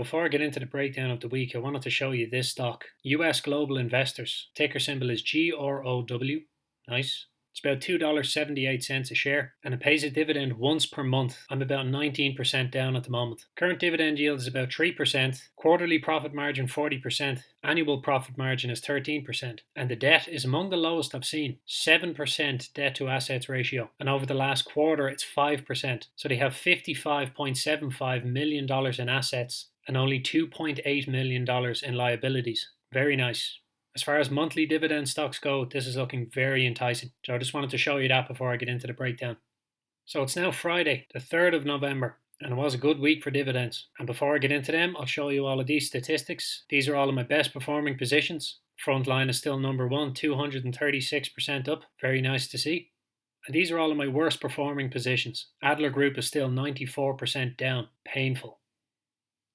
before I get into the breakdown of the week, I wanted to show you this stock. US Global Investors. Ticker symbol is GROW. Nice. It's about $2.78 a share, and it pays a dividend once per month. I'm about 19% down at the moment. Current dividend yield is about 3%, quarterly profit margin 40%, annual profit margin is 13%, and the debt is among the lowest I've seen. 7% debt to assets ratio, and over the last quarter it's 5%. So they have $55.75 million in assets and only $2.8 million in liabilities. Very nice. As far as monthly dividend stocks go, this is looking very enticing. So I just wanted to show you that before I get into the breakdown. So it's now Friday, the 3rd of November, and it was a good week for dividends. And before I get into them, I'll show you all of these statistics. These are all of my best performing positions. Frontline is still number one, 236% up. Very nice to see. And these are all of my worst performing positions. Adler Group is still 94% down. Painful.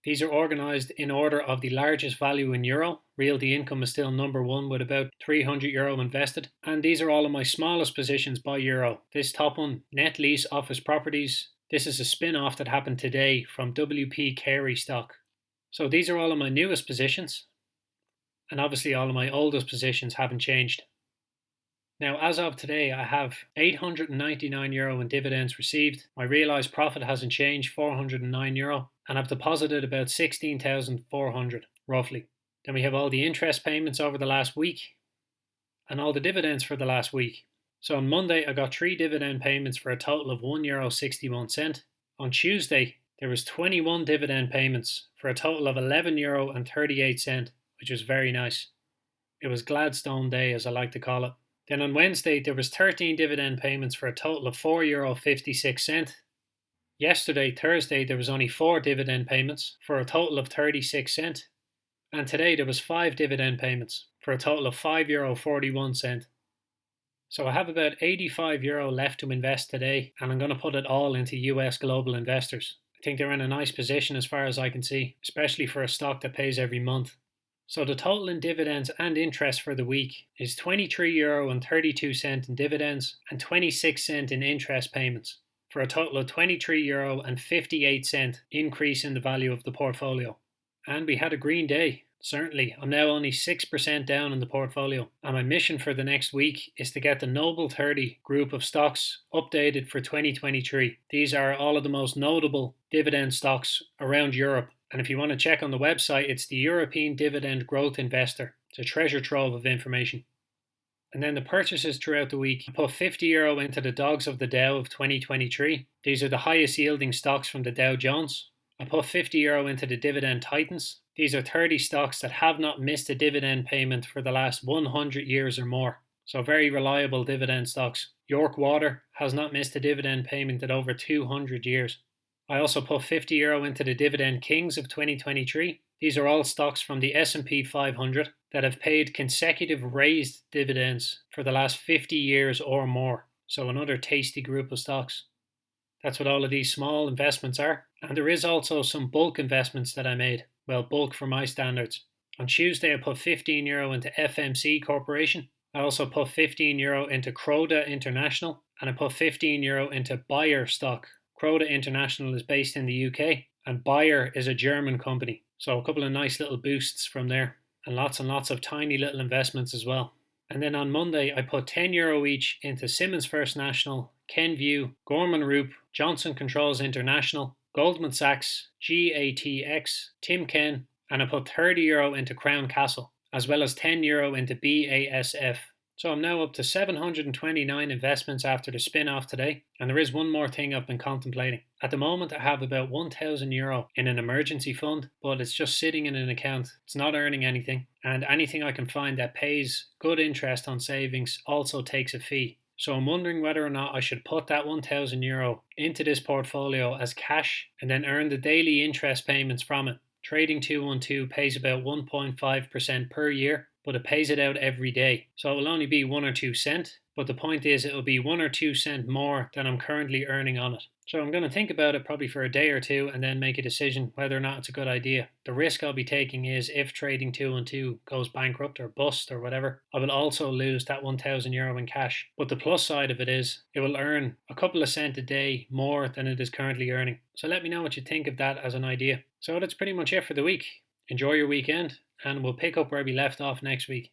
These are organised in order of the largest value in euro. Realty Income is still number one with about €300 invested. And these are all of my smallest positions by euro. This top one, Net Lease Office Properties. This is a spin-off that happened today from WP Carey stock. So these are all of my newest positions. And obviously all of my oldest positions haven't changed. Now, as of today, I have €899 in dividends received. My realised profit hasn't changed, €409. And I've deposited about 16,400 roughly. Then we have all the interest payments over the last week and all the dividends for the last week. So on Monday I got 3 dividend payments for a total of €1.61. On Tuesday there was 21 dividend payments for a total of €11.38, which was very nice. It was Gladstone Day, as I like to call it. Then on Wednesday there was 13 dividend payments for a total of €4.56. Yesterday, Thursday, there was only 4 dividend payments for a total of 36 cents. And today there was 5 dividend payments for a total of €5.41. So I have about €85 left to invest today, and I'm going to put it all into US Global Investors. I think they're in a nice position as far as I can see, especially for a stock that pays every month. So the total in dividends and interest for the week is €23.32 in dividends and 26 cents in interest payments, for a total of €23.58 increase in the value of the portfolio. And we had a green day, certainly. I'm now only 6% down in the portfolio, and my mission for the next week is to get the Noble 30 group of stocks updated for 2023. These are all of the most notable dividend stocks around Europe, and if you want to check on the website, it's the European Dividend Growth Investor. It's a treasure trove of information. And then the purchases throughout the week, I put €50 into the Dogs of the Dow of 2023. These are the highest yielding stocks from the Dow Jones. I put €50 into the Dividend Titans. These are 30 stocks that have not missed a dividend payment for the last 100 years or more. So very reliable dividend stocks. York Water has not missed a dividend payment in over 200 years. I also put €50 into the Dividend Kings of 2023. These are all stocks from the S&P 500 that have paid consecutive raised dividends for the last 50 years or more. So another tasty group of stocks. That's what all of these small investments are. And there is also some bulk investments that I made. Well, bulk for my standards. On Tuesday I put €15 into FMC Corporation. I also put €15 into Croda International. And I put €15 into Bayer stock. Croda International is based in the UK and Bayer is a German company. So a couple of nice little boosts from there, and lots of tiny little investments as well. And then on Monday I put €10 each into Simmons First National, Kenvue, Gorman Rupp, Johnson Controls International, Goldman Sachs, GATX, Timken, and I put €30 into Crown Castle, as well as €10 into BASF. So I'm now up to 729 investments after the spin-off today, and there is one more thing I've been contemplating. At the moment I have about €1,000 in an emergency fund, but it's just sitting in an account. It's not earning anything, and anything I can find that pays good interest on savings also takes a fee. So I'm wondering whether or not I should put that €1,000 into this portfolio as cash and then earn the daily interest payments from it. Trading 212 pays about 1.5% per year, but it pays it out every day. So it will only be 1 or 2 cents, but the point is it will be 1 or 2 cents more than I'm currently earning on it. So I'm going to think about it probably for a day or two and then make a decision whether or not it's a good idea. The risk I'll be taking is if trading 212 goes bankrupt or bust or whatever, I will also lose that €1,000 in cash. But the plus side of it is it will earn a couple of cents a day more than it is currently earning. So let me know what you think of that as an idea. So that's pretty much it for the week. Enjoy your weekend and we'll pick up where we left off next week.